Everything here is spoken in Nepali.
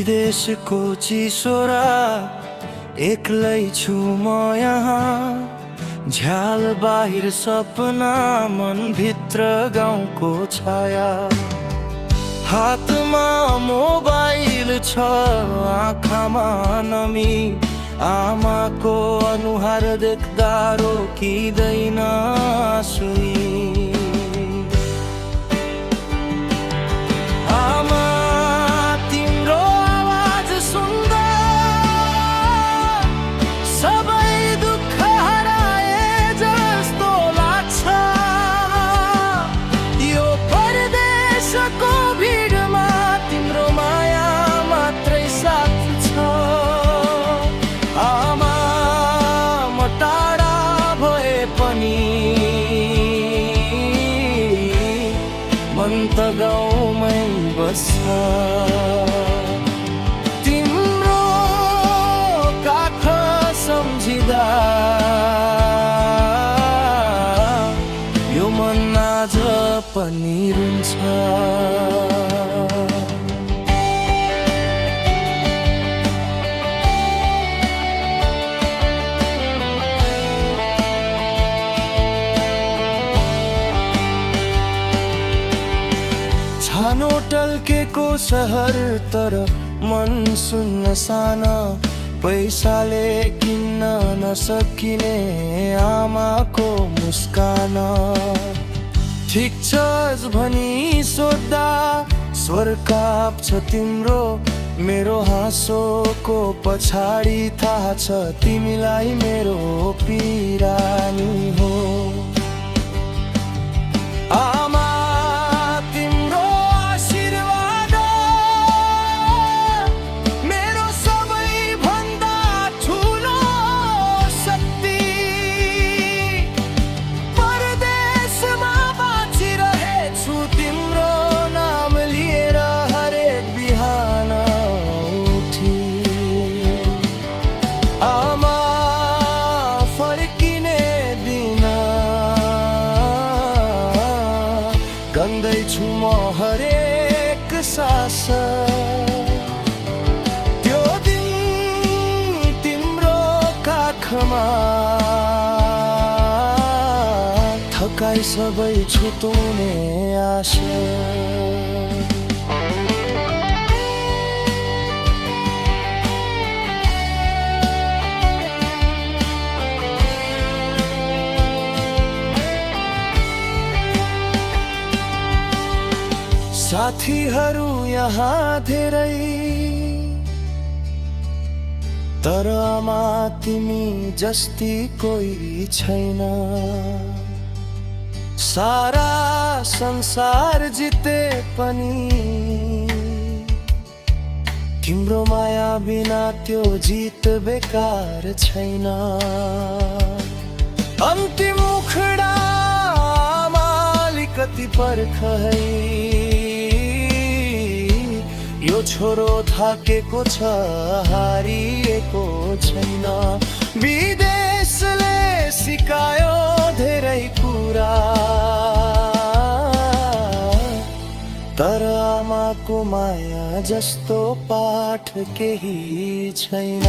विदेशको चिसोरा एक्लै छु म यहाँ, झ्याल बाहिर सपना, मनभित्र गाउँको छाया। हातमा मोबाइल छ, आँखामा नमी, आमाको अनुहार देख्दा रोकिँदैन आँसुई। मन त गाउँमै बस्छ, तिम्रो काख सम्झिँदा यो मन आज पनि रुन्छ। छानो टल्केको सहर तर मन सुन्न साना, पैसाले किन्न नसकिने आमाको मुस्कान। ठिक छ भनी सोद्धा स्वर काप्छ तिम्रो, मेरो हाँसोको पछाडि थाहा छ तिमीलाई मेरो पिरानी हो। आमा गन्दैछु म हरेक सास, त्यो दिन तिम्रो काखमा थकाइ सबै छुट्याउने आशा। साथीहरू यहाँ धेरै, तर आमा तिमी जस्ती कोही छैन। सारा संसार जिते पनि तिम्रो माया बिना त्यो जित बेकार छैन। अन्तिम मुखडा अलिकति पर्ख है, यो छोरो थाकेको छ, हारिएको छैन। विदेशले सिकायो धेरै कुरा, तर आमाको माया जस्तो पाठ केही छैन।